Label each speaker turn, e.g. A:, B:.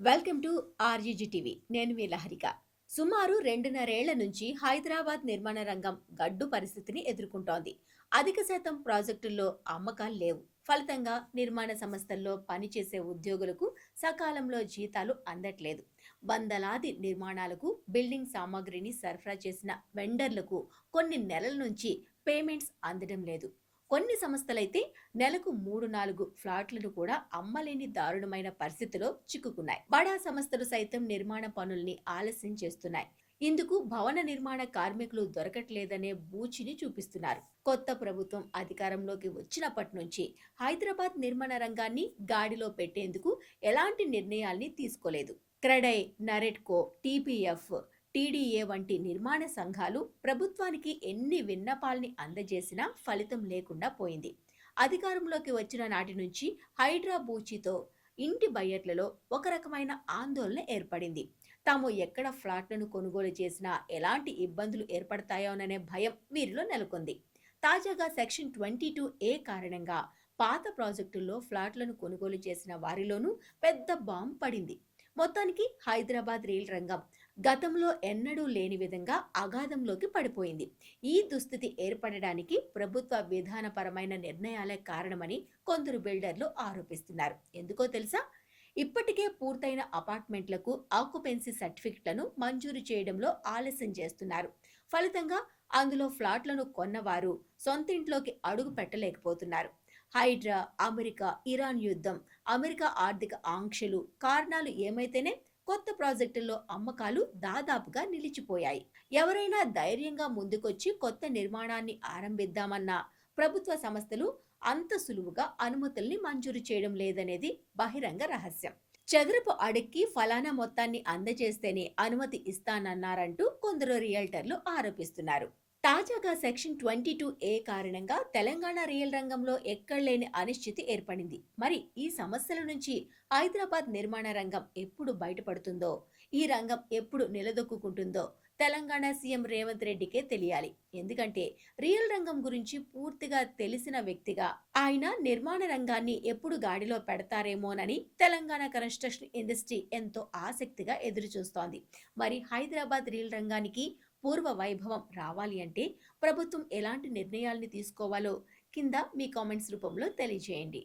A: Welcome to ఆర్జీజీ TV. నేను మీ లహరిక. సుమారు 2.5 ఏళ్ల నుంచి హైదరాబాద్ నిర్మాణ రంగం గడ్డు పరిస్థితిని ఎదుర్కొంటోంది. అధిక శాతం ప్రాజెక్టుల్లో అమ్మకాలు లేవు. ఫలితంగా నిర్మాణ సంస్థల్లో పనిచేసే ఉద్యోగులకు సకాలంలో జీతాలు అందట్లేదు. వందలాది నిర్మాణాలకు బిల్డింగ్ సామాగ్రిని సరఫరా చేసిన వెండర్లకు కొన్ని నెలల నుంచి పేమెంట్స్ అందడం లేదు. కొన్ని సంస్థలైతే నెలకు 3-4 ఫ్లాట్లను కూడా అమ్మలేని దారుణమైన పరిస్థితిలో చిక్కుకున్నాయి. బడా సంస్థలు సైతం నిర్మాణ పనుల్ని ఆలస్యం చేస్తున్నాయి. ఇందుకు భవన నిర్మాణ కార్మికులు దొరకట్లేదనే బూచిని చూపిస్తున్నారు. కొత్త ప్రభుత్వం అధికారంలోకి వచ్చినప్పటి నుంచి హైదరాబాద్ నిర్మాణ రంగాన్ని గాడిలో పెట్టేందుకు ఎలాంటి నిర్ణయాల్ని తీసుకోలేదు. క్రెడై, నరెట్కో, టీపీఎఫ్, టీడీఏ వంటి నిర్మాణ సంఘాలు ప్రభుత్వానికి ఎన్ని విన్నపాల్ని అందజేసినా ఫలితం లేకుండా పోయింది. అధికారంలోకి వచ్చిన నాటి నుంచి హైడ్రా బూచితో ఇంటి బయ్యర్లలో ఒక రకమైన ఆందోళన ఏర్పడింది. తాము ఎక్కడ ఫ్లాట్లను కొనుగోలు చేసినా ఎలాంటి ఇబ్బందులు ఏర్పడతాయోననే భయం వీరిలో నెలకొంది. తాజాగా సెక్షన్ 22A కారణంగా పాత ప్రాజెక్టుల్లో ఫ్లాట్లను కొనుగోలు చేసిన వారిలోనూ పెద్ద బాంబు పడింది. మొత్తానికి హైదరాబాద్ రియల్ రంగం గతంలో ఎన్నడూ లేని విధంగా అగాధంలోకి పడిపోయింది. ఈ దుస్థితి ఏర్పడడానికి ప్రభుత్వ విధానపరమైన నిర్ణయాలే కారణమని కొందరు బిల్డర్లు ఆరోపిస్తున్నారు. ఎందుకో తెలుసా? ఇప్పటికే పూర్తయిన అపార్ట్మెంట్లకు ఆక్యుపెన్సీ సర్టిఫికెట్లను మంజూరు చేయడంలో ఆలస్యం చేస్తున్నారు. ఫలితంగా అందులో ఫ్లాట్లను కొన్నవారు సొంతింట్లోకి అడుగు పెట్టలేకపోతున్నారు. హైడ్రా, అమెరికా, ఇరాన్ యుద్ధం, అమెరికా ఆర్థిక ఆంక్షలు కారణాలు ఏమైతేనే కొత్త ప్రాజెక్టుల్లో అమ్మకాలు దాదాపుగా నిలిచిపోయాయి. ఎవరైనా ధైర్యంగా ముందుకొచ్చి కొత్త నిర్మాణాన్ని ఆరంభిద్దామన్నా ప్రభుత్వ సంస్థలు అంత సులువుగా అనుమతుల్ని మంజూరు చేయడం లేదనేది బహిరంగ రహస్యం. చదరపు అడుక్కి ఫలానా మొత్తాన్ని అందజేస్తేనే అనుమతి ఇస్తానన్నారంటూ కొందరు రియల్టర్లు ఆరోపిస్తున్నారు. తాజాగా సెక్షన్ 22A కారణంగా తెలంగాణ రియల్ రంగంలో ఎక్కడలేని అనిశ్చితి ఏర్పడింది. మరి ఈ సమస్యల నుంచి హైదరాబాద్ నిర్మాణ రంగం ఎప్పుడు బయటపడుతుందో, ఈ రంగం ఎప్పుడు నిలదొక్కుంటుందో తెలంగాణ సీఎం రేవంత్ రెడ్డికే తెలియాలి. ఎందుకంటే రియల్ రంగం గురించి పూర్తిగా తెలిసిన వ్యక్తిగా ఆయన నిర్మాణ రంగాన్ని ఎప్పుడు గాడిలో పెడతారేమోనని తెలంగాణ కన్స్ట్రక్షన్ ఇండస్ట్రీ ఎంతో ఆసక్తిగా ఎదురుచూస్తోంది. మరి హైదరాబాద్ రియల్ రంగానికి పూర్వ వైభవం రావాలి అంటే ప్రభుత్వం ఎలాంటి నిర్ణయాల్ని తీసుకోవాలో కింద మీ కామెంట్స్ రూపంలో తెలియజేయండి.